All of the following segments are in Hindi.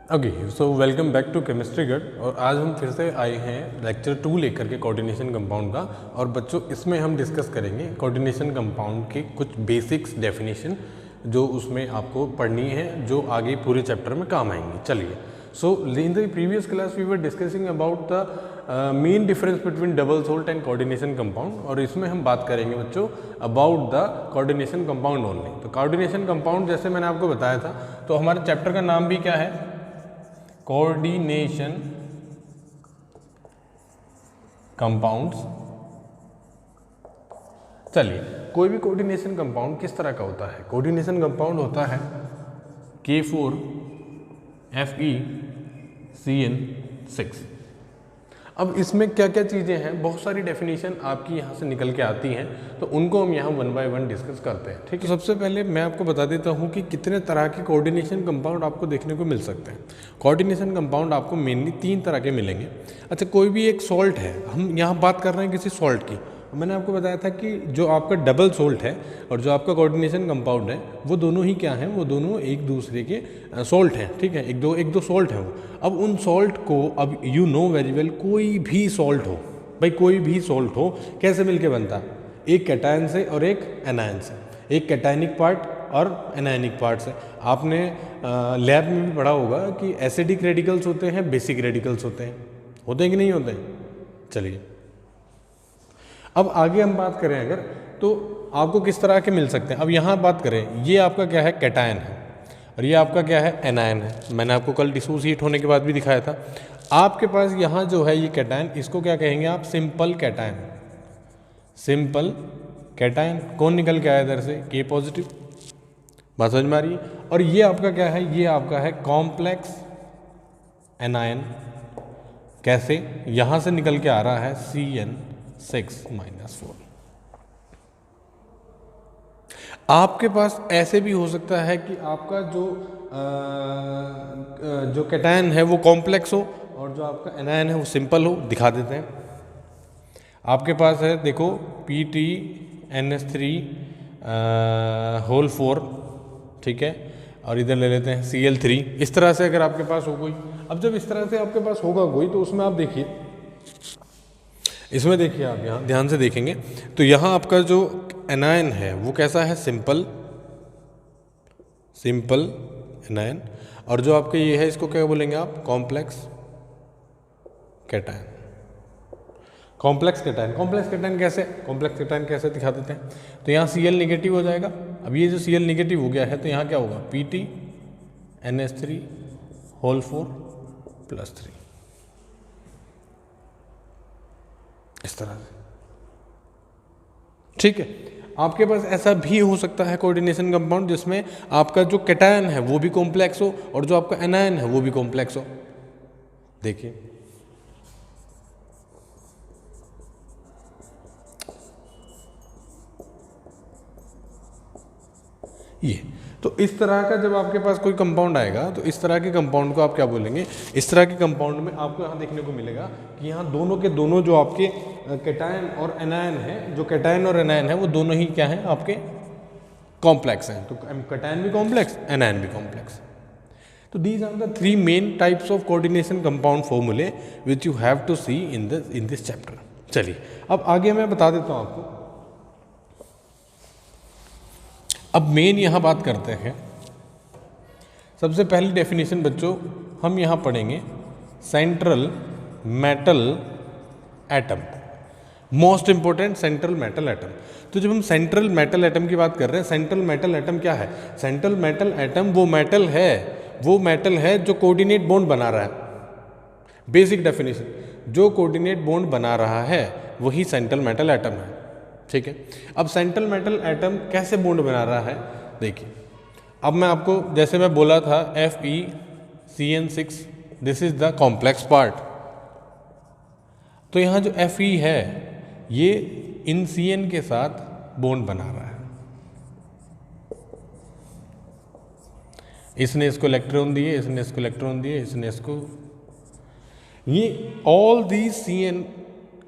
Okay, so welcome back to chemistry Garh. और आज हम फिर से आए हैं लेक्चर 2 लेकर के कोऑर्डिनेशन कंपाउंड का। और बच्चों, इसमें हम डिस्कस करेंगे कोऑर्डिनेशन कंपाउंड के कुछ बेसिक्स डेफिनेशन जो उसमें आपको पढ़नी है, जो आगे पूरे चैप्टर में काम आएंगी। चलिए, so in the previous class we were discussing about the main difference between double salt and coordination compound. और इसमें हम बात करेंगे बच्चों about the coordination compound only. तो कोऑर्डिनेशन कंपाउंड जैसे मैंने आपको बताया था, तो हमारे चैप्टर का नाम भी क्या है? Coordination compounds. चलिए, कोई भी कोऑर्डिनेशन कंपाउंड किस तरह का होता है? कोऑर्डिनेशन कंपाउंड होता है K4FeCN6। अब इसमें क्या क्या चीज़ें हैं, बहुत सारी डेफिनेशन आपकी यहाँ से निकल के आती हैं, तो उनको हम यहाँ वन बाय वन डिस्कस करते हैं। ठीक है, सबसे पहले मैं आपको बता देता हूँ कि कितने तरह के कोऑर्डिनेशन कंपाउंड आपको देखने को मिल सकते हैं। कोऑर्डिनेशन कंपाउंड आपको मेनली 3 तरह के मिलेंगे। अच्छा, कोई भी एक सॉल्ट है, हम यहाँ बात कर रहे हैं किसी सॉल्ट की। मैंने आपको बताया था कि जो आपका डबल सोल्ट है और जो आपका कोऑर्डिनेशन कंपाउंड है, वो दोनों ही क्या हैं? वो दोनों एक दूसरे के सॉल्ट हैं। ठीक है, एक दो सॉल्ट हैं वो। अब उन सॉल्ट को, अब यू नो वेरी वेल, कोई भी सॉल्ट हो भाई, कोई भी सॉल्ट हो, कैसे मिलके बनता? एक कैटायन से और एक एनायन से, एक कैटायनिक पार्ट और एनायनिक पार्ट से। आपने लैब में भी पढ़ा होगा कि एसिडिक रेडिकल्स होते हैं, बेसिक रेडिकल्स होते हैं कि नहीं होते हैं? चलिए, अब आगे हम बात करें अगर, तो आपको किस तरह के मिल सकते हैं। अब यहाँ बात करें, ये आपका क्या है? कैटायन है, और ये आपका क्या है? एनायन है। मैंने आपको कल डिसोसिएट होने के बाद भी दिखाया था। आपके पास यहाँ जो है ये कैटायन, इसको क्या कहेंगे आप? Simple cation. सिंपल कैटायन कौन निकल के आया इधर से? के पॉजिटिव। बात समझ में आ रही है? और ये आपका क्या है? ये आपका है कॉम्प्लेक्स एनायन। कैसे? यहाँ से निकल के आ रहा है CN6-4। आपके पास ऐसे भी हो सकता है कि आपका जो कैटायन है वो कॉम्प्लेक्स हो और जो आपका एनायन है वो सिंपल हो। दिखा देते हैं। आपके पास है, देखो, PTNS3 होल 4, ठीक है, और इधर ले लेते हैं Cl3। इस तरह से अगर आपके पास हो कोई, अब जब इस तरह से आपके पास होगा कोई, तो उसमें आप देखिए, इसमें देखिए, आप यहाँ ध्यान से देखेंगे तो यहाँ आपका जो एनायन है वो कैसा है? Simple anion. और जो आपका ये है, इसको क्या बोलेंगे आप? Complex cation. कॉम्प्लेक्स कैटायन कैसे दिखा देते हैं? तो यहाँ Cl निगेटिव हो जाएगा। अब ये जो Cl निगेटिव हो गया है, तो यहाँ क्या होगा? PTNS3 whole 4+3। इस तरह से, ठीक है। आपके पास ऐसा भी हो सकता है कोऑर्डिनेशन कंपाउंड जिसमें आपका जो कैटायन है वो भी कॉम्प्लेक्स हो और जो आपका एनायन है वो भी कॉम्प्लेक्स हो। देखिए, ये तो इस तरह का जब आपके पास कोई कंपाउंड आएगा, तो इस तरह के कंपाउंड को आप क्या बोलेंगे? इस तरह के कंपाउंड में आपको यहाँ देखने को मिलेगा कि यहाँ दोनों के दोनों जो आपके कैटायन और एनायन है, जो कैटायन और एनायन है वो दोनों ही क्या हैं? आपके कॉम्प्लेक्स हैं। तो कैटायन भी कॉम्प्लेक्स, एनायन भी कॉम्प्लेक्स। तो these are the 3 main types of coordination compound formulae which you have to see in this chapter. चलिए, अब आगे मैं बता देता हूँ आपको। अब मेन यहाँ बात करते हैं, सबसे पहली डेफिनेशन बच्चों हम यहाँ पढ़ेंगे, central metal atom. Most important, central metal atom. तो जब हम सेंट्रल मेटल एटम की बात कर रहे हैं, सेंट्रल मेटल एटम क्या है? सेंट्रल मेटल एटम वो मेटल है जो कोऑर्डिनेट बॉन्ड बना रहा है। बेसिक डेफिनेशन, जो कोऑर्डिनेट बॉन्ड बना रहा है वही सेंट्रल मेटल एटम है। ठीक है, अब सेंट्रल मेटल एटम कैसे बॉन्ड बना रहा है? देखिए, अब मैं आपको, जैसे मैं बोला था FeCN6, this is the complex part. तो यहाँ जो Fe है ये इन Cn के साथ बॉन्ड बना रहा है। इसने इसको इलेक्ट्रॉन दिए, इसने इसको इलेक्ट्रॉन दिए, इसने इसको, ये ऑल दी Cn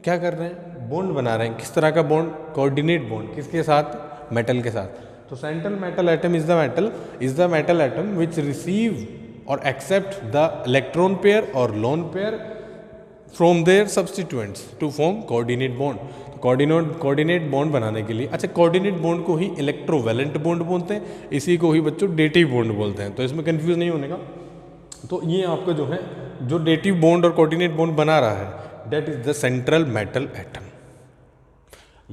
क्या कर रहे हैं? बॉन्ड बना रहे हैं। किस तरह का बॉन्ड? Coordinate bond. किसके साथ? मेटल के साथ। तो central metal atom is the metal atom which receive और एक्सेप्ट द इलेक्ट्रॉन पेयर और lone pair from their substituents to form coordinate bond. Coordinate bond बनाने के लिए, अच्छा कोऑर्डिनेट बॉन्ड को ही इलेक्ट्रोवैलेंट बॉन्ड बोलते हैं, इसी को ही बच्चों डेटिव बॉन्ड बोलते हैं, तो इसमें कंफ्यूज नहीं होने का। तो ये आपका जो है जो डेटिव बॉन्ड और कोऑर्डिनेट बॉन्ड बना रहा है that is the central metal atom.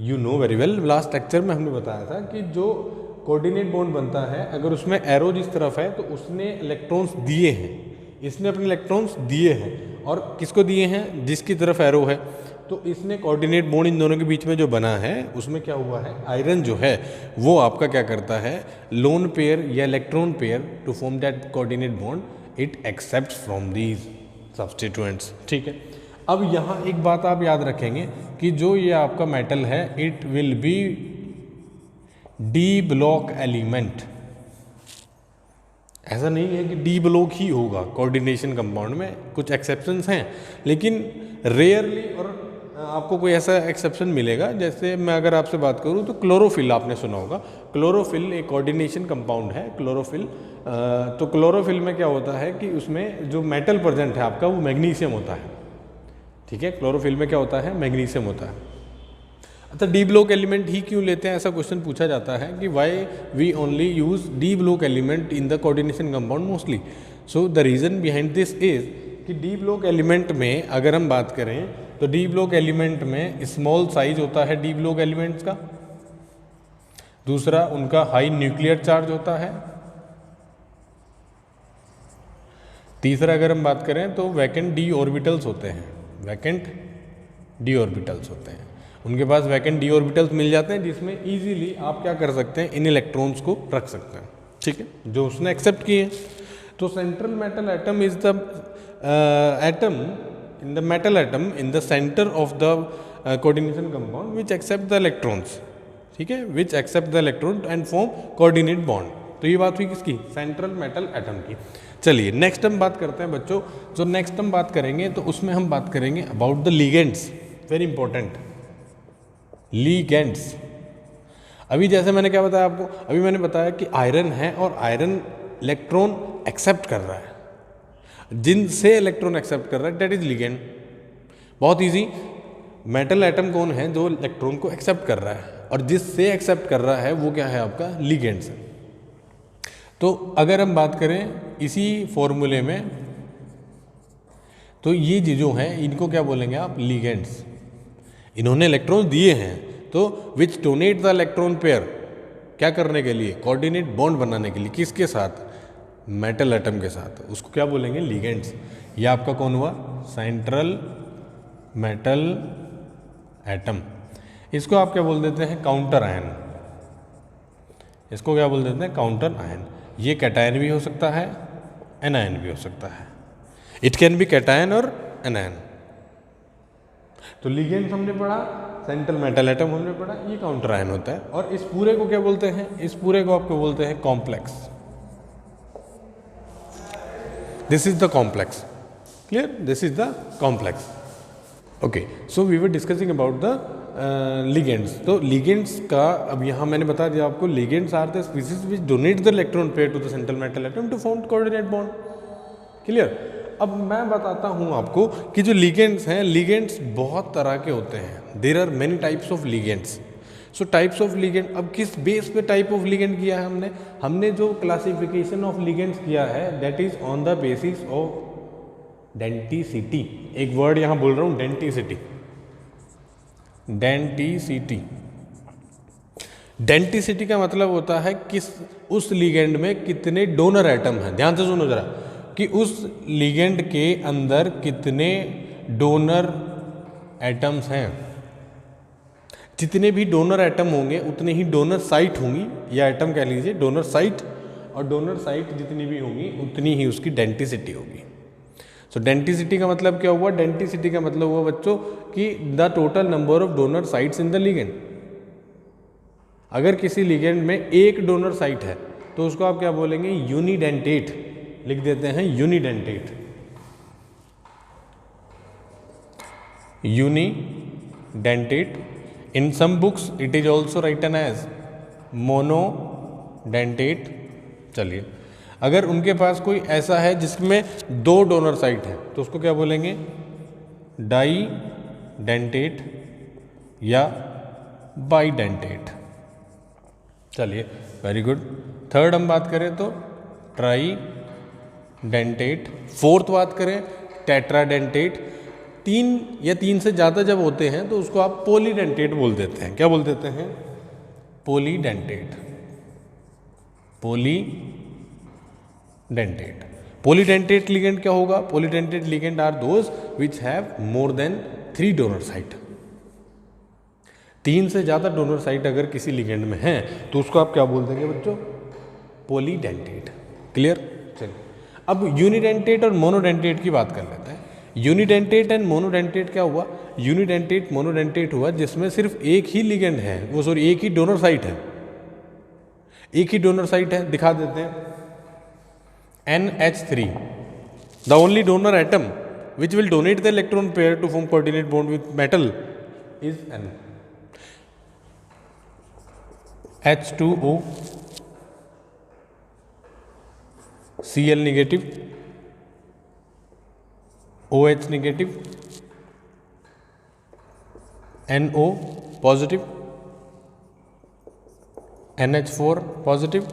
You know very well, last lecture में हमने बताया था कि जो कोऑर्डिनेट बॉन्ड बनता है अगर उसमें एरो जिस तरफ है तो उसने इलेक्ट्रॉन्स दिए हैं, इसने अपने इलेक्ट्रॉन्स दिए हैं और किसको दिए हैं, जिसकी तरफ एरो है, तो इसने कोऑर्डिनेट बॉन्ड इन दोनों के बीच में जो बना है उसमें क्या हुआ है, आयरन जो है वो आपका क्या करता है, लोन पेयर या electron pair to form that coordinate bond it accept from these substituents. ठीक है, अब यहाँ एक बात आप याद रखेंगे कि जो ये आपका मेटल है it will be D block element. ऐसा नहीं है कि डी ब्लॉक ही होगा कोऑर्डिनेशन कंपाउंड में, कुछ एक्सेप्शंस हैं, लेकिन रेयरली और आपको कोई ऐसा एक्सेप्शन मिलेगा। जैसे मैं अगर आपसे बात करूं तो क्लोरोफिल आपने सुना होगा, क्लोरोफिल एक कोऑर्डिनेशन कंपाउंड है क्लोरोफिल। तो क्लोरोफिल में क्या होता है कि उसमें जो मेटल प्रेजेंट है आपका वो मैग्नीशियम होता है। ठीक है, क्लोरोफिल में क्या होता है, मैग्नीशियम होता है। अच्छा, डी ब्लॉक एलिमेंट ही क्यों लेते हैं, ऐसा क्वेश्चन पूछा जाता है कि why we only use d block element in the coordination compound mostly. So the reason behind this is कि डी ब्लॉक एलिमेंट में अगर हम बात करें तो डी ब्लॉक एलिमेंट में स्मॉल साइज होता है डी ब्लॉक एलिमेंट्स का, दूसरा उनका हाई न्यूक्लियर चार्ज होता है, तीसरा अगर हम बात करें तो वैकेंट डी ऑर्बिटल्स होते हैं, वैकेंट डी ऑर्बिटल्स होते हैं, उनके पास वैकेंट डी ऑर्बिटल्स मिल जाते हैं जिसमें इजीली आप क्या कर सकते हैं, इन इलेक्ट्रॉन्स को रख सकते हैं। ठीक है, जो उसने एक्सेप्ट किए। तो central metal atom is the atom in the metal atom in the center of the coordination compound which accept the electrons. ठीक है, which accept the electron and form coordinate bond. तो ये बात हुई किसकी, सेंट्रल मेटल एटम की। चलिए नेक्स्ट हम बात करते हैं बच्चों, जो नेक्स्ट हम बात करेंगे तो उसमें हम बात करेंगे about the ligands, very important ligands. अभी जैसे मैंने क्या बताया आपको, अभी मैंने बताया कि आयरन है और आयरन इलेक्ट्रॉन एक्सेप्ट कर रहा है, जिनसे इलेक्ट्रॉन एक्सेप्ट कर रहा है दैट इज लिगेंड। बहुत इजी, मेटल एटम कौन है, जो इलेक्ट्रॉन को एक्सेप्ट कर रहा है, और जिससे एक्सेप्ट कर रहा है वो क्या है आपका, लिगेंड्स। तो अगर हम बात करें इसी फॉर्मूले में तो ये जो हैं इनको क्या बोलेंगे आप, लिगेंड्स। इन्होंने इलेक्ट्रॉन दिए हैं तो विच डोनेट द इलेक्ट्रॉन पेयर, क्या करने के लिए, कोऑर्डिनेट बॉन्ड बनाने के लिए, किसके साथ, मेटल एटम के साथ, उसको क्या बोलेंगे, लिगेंड्स। ये आपका कौन हुआ, सेंट्रल मेटल एटम। इसको आप क्या बोल देते हैं, काउंटर आयन। इसको क्या बोल देते हैं, काउंटर आयन। ये कैटायन भी हो सकता है, एनायन भी हो सकता है, इट कैन बी कैटायन और एनायन। तो लिगेंड्स हमने पढ़ा, सेंट्रल मेटल एटम हमने पढ़ा, ये काउंटर आयन होता है। और इस पूरे को क्या बोलते हैं, इस पूरे को आपको बोलते हैं complex. This is the complex, clear, this is the complex. Okay, so we were discussing about the ligands. तो लिगेंड्स का अब यहाँ मैंने बता दिया आपको, ligands are the species which donate the electron pair to the central metal atom to form coordinate bond, clear. अब मैं बताता हूँ आपको कि जो लिगेंड्स हैं, लिगेंड्स बहुत तरह के होते हैं, there are many types of ligands. So types of ligand, अब किस बेस पे टाइप ऑफ लिगेंड किया है हमने जो क्लासिफिकेशन ऑफ लिगेंड्स किया है that is on the basis of denticity. एक वर्ड यहाँ बोल रहा हूँ, डेंटिसिटी। डेंटिसिटी, डेंटिसिटी का मतलब होता है किस उस लिगेंड में कितने डोनर एटम हैं। ध्यान से सुनो जरा, कि उस लिगेंड के अंदर कितने डोनर एटम्स हैं। जितने भी डोनर एटम होंगे उतने ही डोनर साइट होंगी, या एटम कह लीजिए डोनर साइट, और डोनर साइट जितनी भी होंगी उतनी ही उसकी डेंटिसिटी होगी। सो डेंटिसिटी का मतलब क्या हुआ, डेंटिसिटी का मतलब हुआ बच्चों कि the total number of donor sites in the ligand. अगर किसी लिगेंड में एक डोनर साइट है तो उसको आप क्या बोलेंगे, यूनिडेंटेट। लिख देते हैं unidentate, unidentate. In some books it is also written as monodentate. चलिए अगर उनके पास कोई ऐसा है जिसमें 2 डोनर साइट है तो उसको क्या बोलेंगे, डाई डेंटेट या बाइडेंटेट। चलिए वेरी गुड। थर्ड हम बात करें तो ट्राई डेंटेट। फोर्थ बात करें टेट्राडेंटेट। 3 या 3 से ज़्यादा जब होते हैं तो उसको आप पॉलीडेंटेट बोल देते हैं। क्या बोल देते हैं, पॉलीडेंटेट। पॉलीडेंटेट। पॉलीडेंटेट लिगेंड क्या होगा, polydentate ligand are those which have more than 3 donor site. 3 से ज़्यादा डोनर साइट अगर किसी लिगेंड में है तो उसको आप क्या बोल देंगे बच्चों, पॉलीडेंटेट। क्लियर। चलिए अब यूनिडेंटेट और मोनोडेंटेट की बात कर लेते हैं। यूनिडेंटेट एंड मोनोडेंटेट क्या हुआ, यूनिडेंटेट मोनोडेंटेट हुआ जिसमें सिर्फ एक ही लिगेंड है, वो सॉरी एक ही डोनर साइट है, एक ही डोनर साइट है। दिखा देते हैं NH3, the only donor atom which will donate the electron pair to form coordinate bond with metal is N। H2O Cl negative, OH negative, NO positive, NH4 positive.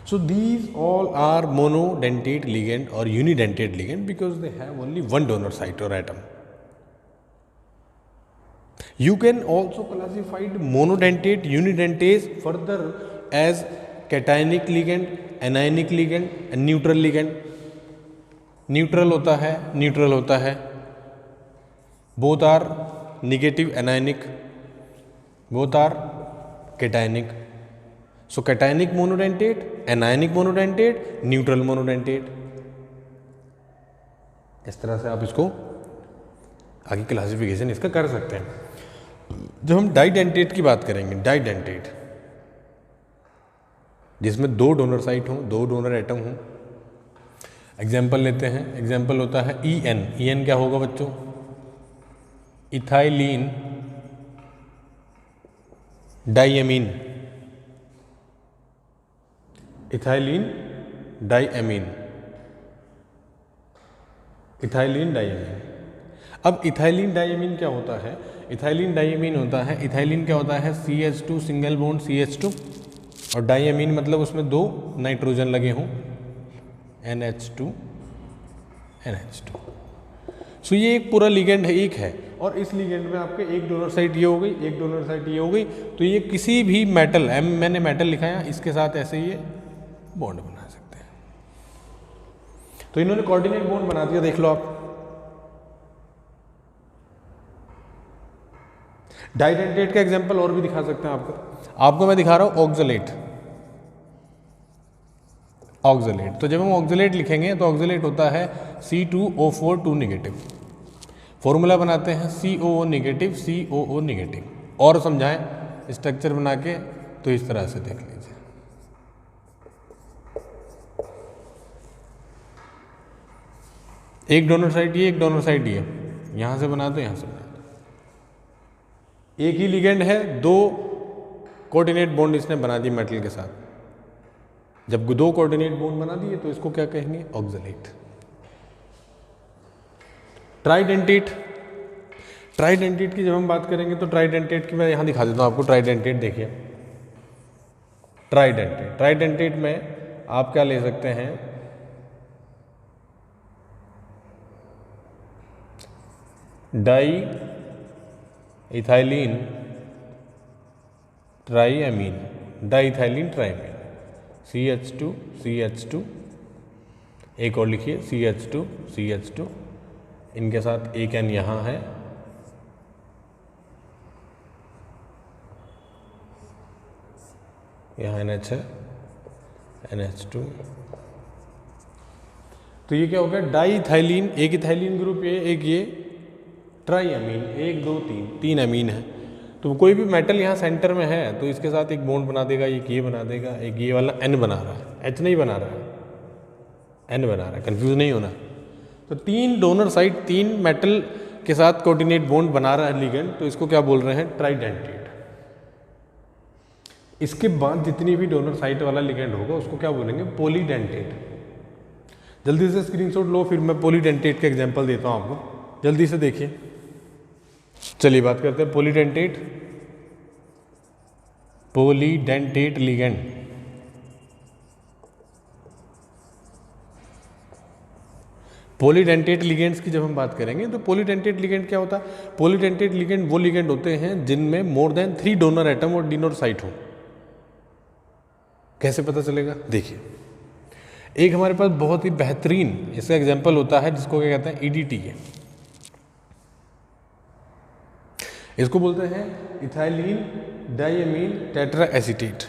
So these all are monodentate ligand or unidentate ligand because they have only one donor site or atom. You can also classify monodentate, unidentate further as cationic ligand, anionic ligand and neutral ligand. Neutral होता है, न्यूट्रल होता है, both are negative anionic, both are cationic. So cationic monodentate, anionic monodentate, neutral monodentate. इस तरह से आप इसको आगे क्लासिफिकेशन इसका कर सकते हैं। जब हम डाइडेंटेट की बात करेंगे, डाइडेंटेट जिसमें 2 डोनर साइट हों, 2 डोनर एटम हों। एग्जाम्पल लेते हैं, एग्जाम्पल होता है EN। EN क्या होगा बच्चों, ethylene diamine, ethylene diamine, ethylene diamine. अब इथाइलिन डाइएमीन क्या होता है, इथाइलिन डाइएमीन होता है, इथाइलिन क्या होता है, CH2 सिंगल बॉन्ड CH2 और डाइएमीन मतलब उसमें 2 नाइट्रोजन लगे हों, NH2 NH2। सो ये एक पूरा लिगेंड है, एक है, और इस लिगेंड में आपके एक डोनर साइट ये हो गई, एक डोनर साइट ये हो गई। तो ये किसी भी मेटल, मैंने मेटल लिखा है, इसके साथ ऐसे ये बॉन्ड बना सकते हैं। तो इन्होंने कोऑर्डिनेट बॉन्ड बना दिया, देख लो आप। डाइडेंटेट का एग्जांपल और भी दिखा सकते हैं आपको मैं दिखा रहा हूं ऑक्सलेट। ऑक्सलेट, तो जब हम ऑक्सलेट लिखेंगे तो ऑक्सलेट होता है C2O4 2 नेगेटिव। फॉर्मूला बनाते हैं COO नेगेटिव COO नेगेटिव। और समझाएं स्ट्रक्चर बना के तो इस तरह से देख लीजिए। एक डोनर साइड ये, एक डोनर साइड ये, यहां से बना दो, यहां से बना दो। एक ही लिगेंड है, 2 कोऑर्डिनेट बॉन्ड इसने बना दी मेटल के साथ। जब 2 कोऑर्डिनेट बॉन्ड बना दिए तो इसको क्या कहेंगे, ऑक्सलेट। ट्राइडेंटेट, ट्राइडेंटेट की जब हम बात करेंगे तो ट्राइडेंटेट की मैं यहां दिखा देता हूं आपको। ट्राइडेंटेट देखिए, ट्राइडेंटेट, ट्राइडेंटेट में आप क्या ले सकते हैं, di ethylene triamine, di ethylene triamine, CH2 CH2, एक और लिखिए CH2 CH2, इनके साथ एक N यहाँ है, यहाँ NH है, NH2। तो ये क्या हो गया, डाई इथाइलिन, एक इथाइलिन ग्रुप ये, एक ये ट्राइएमीन, 1 2 3 3 अमीन है। तो कोई भी मेटल यहाँ सेंटर में है तो इसके साथ एक बॉन्ड बना देगा, एक ये बना देगा, एक ये वाला N बना रहा है, H नहीं बना रहा है, N बना रहा है, कंफ्यूज नहीं होना। तो 3 डोनर साइड 3 मेटल के साथ कोऑर्डिनेट बॉन्ड बना रहा है लिगेंड, तो इसको क्या बोल रहे हैं, ट्राइडेंटेट। इसके बाद जितनी भी डोनर साइट वाला लिगेंड होगा उसको क्या बोलेंगे, पॉलीडेंटेट। जल्दी से स्क्रीनशॉट लो, फिर मैं पॉलीडेंटेट का एग्जांपल देता हूं आपको, जल्दी से देखिए। चलिए बात करते हैं polydentate. Polydentate ligand, polydentate ligands की जब हम बात करेंगे तो पॉलीडेंटेट लिगेंड क्या होता है? पॉलीडेंटेट लिगेंड वो लिगेंड होते हैं जिनमें मोर देन 3 डोनर एटम और डोनर साइट हो। कैसे पता चलेगा? देखिए, एक हमारे पास बहुत ही बेहतरीन इसका एग्जांपल होता है जिसको क्या कहते हैं, ईडीटी है। इसको बोलते हैं ethylene diamine tetra acetate.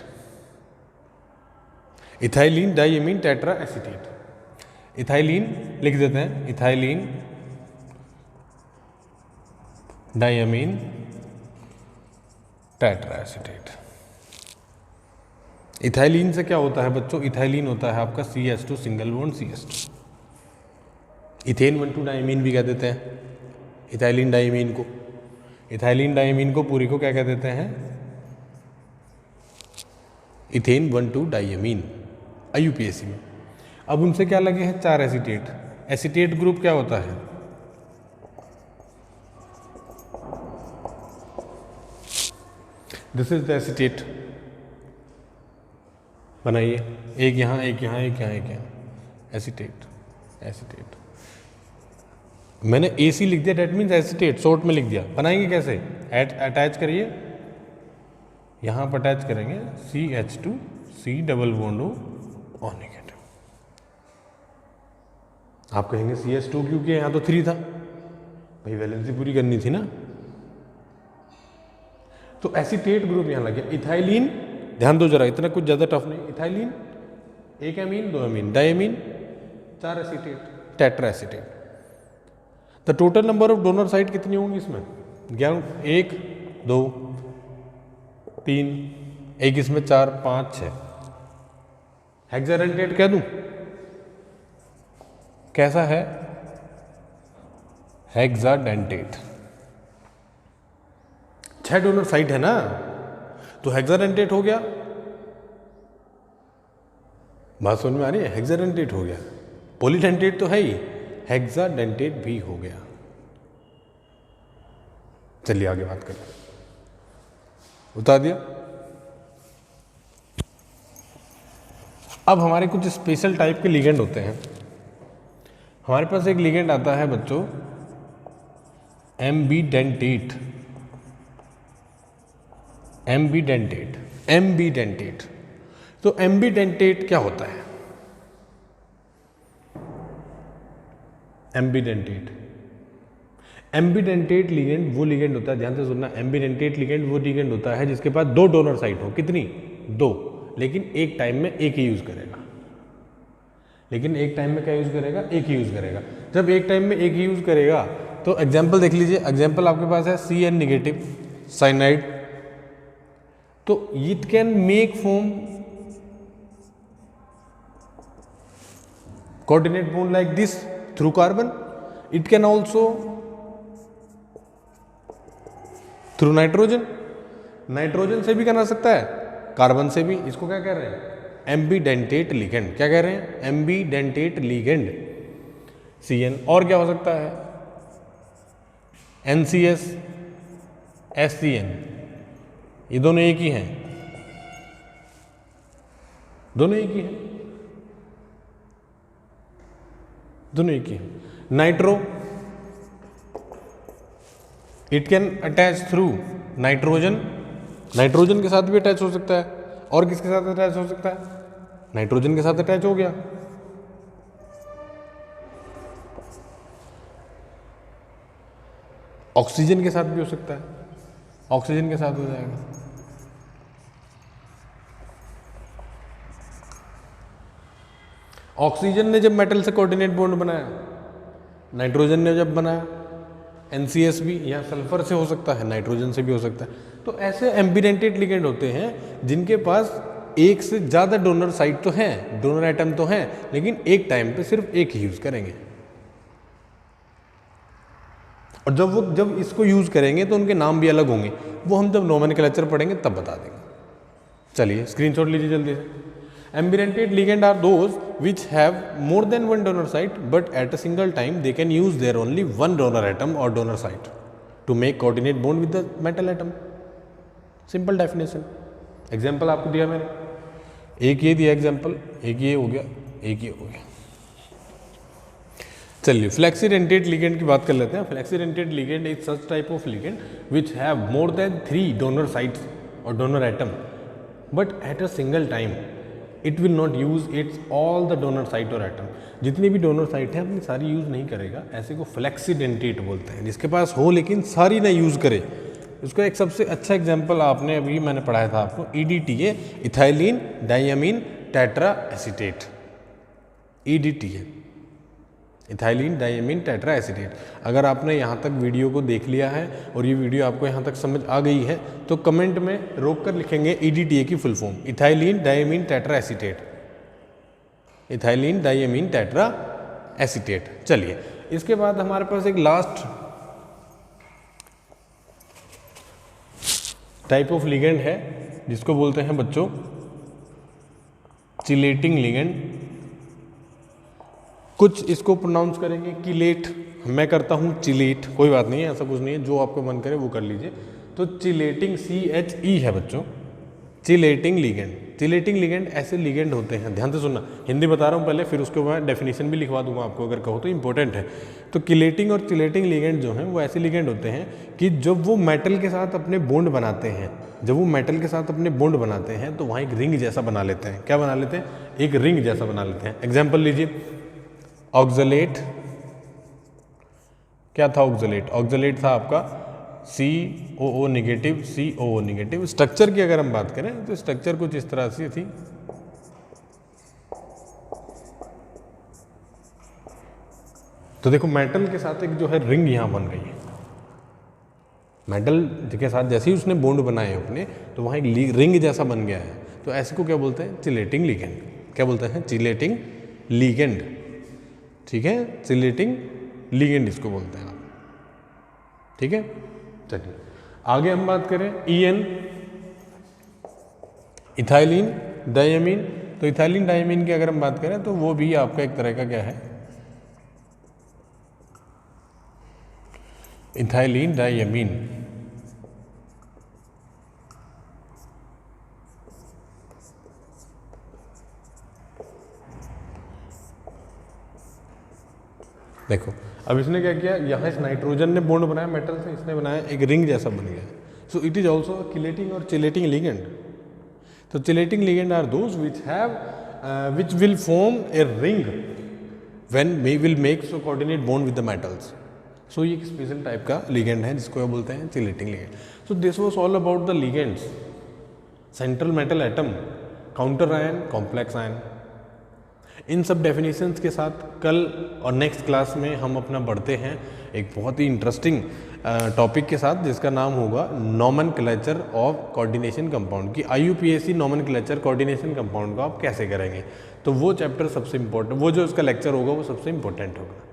Ethylene diamine tetra acetate, ethylene लिख देते हैं, ethylene diamine tetra acetate. Ethylene से क्या होता है बच्चों? इथाइलिन होता है आपका CH2 single bond CH2। Ethane 1,2 diamine भी कह देते हैं इथाइलिन डाइमीन को। इथाइलिन डाइमीन को पूरी को क्या कह देते हैं? इथेन 1,2 डाइमीन IUPAC में। अब उनसे क्या लगे हैं? 4 एसीटेट। एसीटेट ग्रुप क्या होता है? This is the acetate. बनाइए, एक यहाँ एक यहाँ एक यहाँ एक यहाँ, एसीटेट एसीटेट। मैंने AC लिख दिया, डेट मीन्स एसीटेट शॉर्ट में लिख दिया। बनाएंगे कैसे? अटैच करिए, यहाँ पर अटैच करेंगे CH2 C double bond O negative. आप कहेंगे CH2 क्योंकि यहाँ तो 3 था भाई, वैलेंसी पूरी करनी थी ना। तो एसीटेट ग्रुप यहाँ लग गया। इथाइलिन, ध्यान दो जरा, इतना कुछ ज़्यादा टफ नहीं। Ethylene 1 amine 2 amine diamine 4 acetate, tetra acetate. The total number of donor site कितनी होंगी इसमें? 1 2 3, एक इसमें 4 5 6। हेक्साडेंटेट कह दूं? कैसा है? हेक्साडेंटेट। 6 डोनर साइट है ना, तो हेक्साडेंटेट हो गया। बात समझ में आ रही है? हेक्साडेंटेट हो गया। पॉलीडेंटेट तो है ही, हेक्साडेंटेट भी हो गया। चलिए आगे बात करते हैं। बता दिया। अब हमारे कुछ स्पेशल टाइप के लिगेंड होते हैं। हमारे पास एक लिगेंड आता है बच्चों एम्बीडेंटेट। Ambidentate, ambidentate. तो एम्बीडेंटेट क्या होता है? एम्बीडेंटेट, एम्बीडेंटेट लिगेंड वो लिगेंड होता है, ध्यान से सुनना, एम्बीडेंटेट लिगेंड वो लिगेंड होता है जिसके पास 2 डोनर साइट हो। कितनी? 2, लेकिन एक टाइम में एक ही यूज करेगा। लेकिन एक टाइम में क्या यूज करेगा? एक ही यूज करेगा। जब एक टाइम में एक ही यूज करेगा तो एग्जाम्पल देख लीजिए। एग्जाम्पल आपके पास है CN नेगेटिव साइनाइड। तो it can make form coordinate bond like this through carbon. It can also through nitrogen. Nitrogen से भी बना सकता है, कार्बन से भी। इसको क्या कह रहे हैं? Ambidentate ligand. क्या कह रहे हैं? Ambidentate ligand. CN और क्या हो सकता है? NCS SCN, ये दोनों एक ही हैं, दोनों एक ही हैं, दोनों एक ही हैं। Nitro, it can attach through nitrogen. Nitrogen के साथ भी अटैच हो सकता है। और किसके साथ अटैच हो सकता है? नाइट्रोजन के साथ अटैच हो गया। ऑक्सीजन के साथ भी हो सकता है, ऑक्सीजन के साथ हो जाएगा। ऑक्सीजन ने जब मेटल से कोऑर्डिनेट बॉन्ड बनाया, नाइट्रोजन ने जब बनाया, NCS भी, यहाँ सल्फर से हो सकता है, नाइट्रोजन से भी हो सकता है। तो ऐसे एम्बीडेंटेट लिगेंड होते हैं जिनके पास एक से ज़्यादा डोनर साइट तो हैं, डोनर एटम तो हैं, लेकिन एक टाइम पे सिर्फ एक ही यूज़ करेंगे। और जब इसको यूज़ करेंगे तो उनके नाम भी अलग होंगे, वो हम जब नोमेनक्लेचर पढ़ेंगे तब बता देंगे। चलिए स्क्रीनशॉट लीजिए जल्दी से। Ambidentate ligand are those which have more than one donor site but at a single time they can use their only one donor atom और donor site to make coordinate bond with the metal atom. Simple definition. Example आपको दिया मैंने, एक ये दिया एग्जाम्पल, एक ये हो गया, एक ये हो गया। चलिए फ्लेक्सीडेंटेड लिगेंड की बात कर लेते हैं। Flexidentate ligand is such type of ligand which have more than 3 donor sites और donor atom but at a single time it will not use its all the donor site और एटम। जितनी भी डोनर साइट है अपनी सारी यूज नहीं करेगा, ऐसे को फ्लेक्सीडेंटेट बोलते हैं, जिसके पास हो लेकिन सारी ना यूज करे। इसका एक सबसे अच्छा एग्जाम्पल आपने अभी मैंने पढ़ाया था आपको, EDTA, ethylene diamine tetra acetate. EDTA, ethylene diamine tetra acetate. अगर आपने यहाँ तक वीडियो को देख लिया है और ये वीडियो आपको यहाँ तक समझ आ गई है तो कमेंट में रोक कर लिखेंगे EDTA की full form, ethylene diamine tetra acetate. Ethylene diamine tetra acetate. चलिए इसके बाद हमारे पास एक लास्ट टाइप ऑफ लिगेंड है जिसको बोलते हैं बच्चों चिलेटिंग लिगेंड। कुछ इसको प्रोनाउंस करेंगे किलेट, मैं करता हूँ चिलेट, कोई बात नहीं है, ऐसा कुछ नहीं है, जो आपको मन करे वो कर लीजिए। तो चिलेटिंग CHE है बच्चों, चिलेटिंग लिगेंड। चिलेटिंग लिगेंड ऐसे लिगेंड होते हैं, ध्यान से सुनना, हिंदी बता रहा हूँ पहले, फिर उसके बाद डेफिनेशन भी लिखवा दूंगा आपको अगर कहो तो, इंपॉर्टेंट है। तो किलेटिंग और चिलेटिंग लिगेंड जो हैं वो ऐसे लिगेंड होते हैं कि जब वो मेटल के साथ अपने बॉन्ड बनाते हैं, जब वो मेटल के साथ अपने बॉन्ड बनाते हैं तो वहाँ एक रिंग जैसा बना लेते हैं। क्या बना लेते हैं? एक रिंग जैसा बना लेते हैं। एग्जाम्पल लीजिए, ऑक्सलेट। क्या था ऑक्सलेट? ऑक्सलेट था आपका COO negative, COO negative. Structure की अगर हम बात करें तो स्ट्रक्चर कुछ इस तरह से थी। तो देखो मेटल के साथ एक जो है रिंग यहां बन गई है। मेटल के साथ जैसे ही उसने बॉन्ड बनाए अपने तो वहां एक रिंग जैसा बन गया है। तो ऐसे को क्या बोलते हैं? Chelating ligand. क्या बोलते हैं? Chelating ligand. ठीक है, चिलेटिंग लिगेंड इसको बोलते हैं आप। ठीक है, चलिए आगे हम बात करें EN, इथाइलिन डाइअमीन। तो इथाइलिन डाइअमीन की अगर हम बात करें तो वो भी आपका एक तरह का क्या है? इथाइलिन डाइअमीन। देखो अब इसने क्या किया, यहाँ इस नाइट्रोजन ने बॉन्ड बनाया मेटल से, इसने बनाया एक रिंग जैसा बन गया। So it is also chelating और चिलेटिंग लिगेंड। तो chelating ligand are those which will form a ring when we will make so coordinate bond with the metals. So ये एक स्पेशल टाइप का लिगेंड है जिसको बोलते हैं chelating ligand. So this was all about the ligands, central metal atom, counter ion, complex ion. इन सब डेफिनेशंस के साथ कल और नेक्स्ट क्लास में हम अपना बढ़ते हैं एक बहुत ही इंटरेस्टिंग टॉपिक के साथ जिसका नाम होगा नॉमेनक्लेचर ऑफ कोऑर्डिनेशन कंपाउंड। की IUPAC नॉमेनक्लेचर कोऑर्डिनेशन कंपाउंड को आप कैसे करेंगे। तो वो चैप्टर सबसे इंपॉर्टेंट, वो जो उसका लेक्चर होगा वो सबसे इंपॉर्टेंट होगा।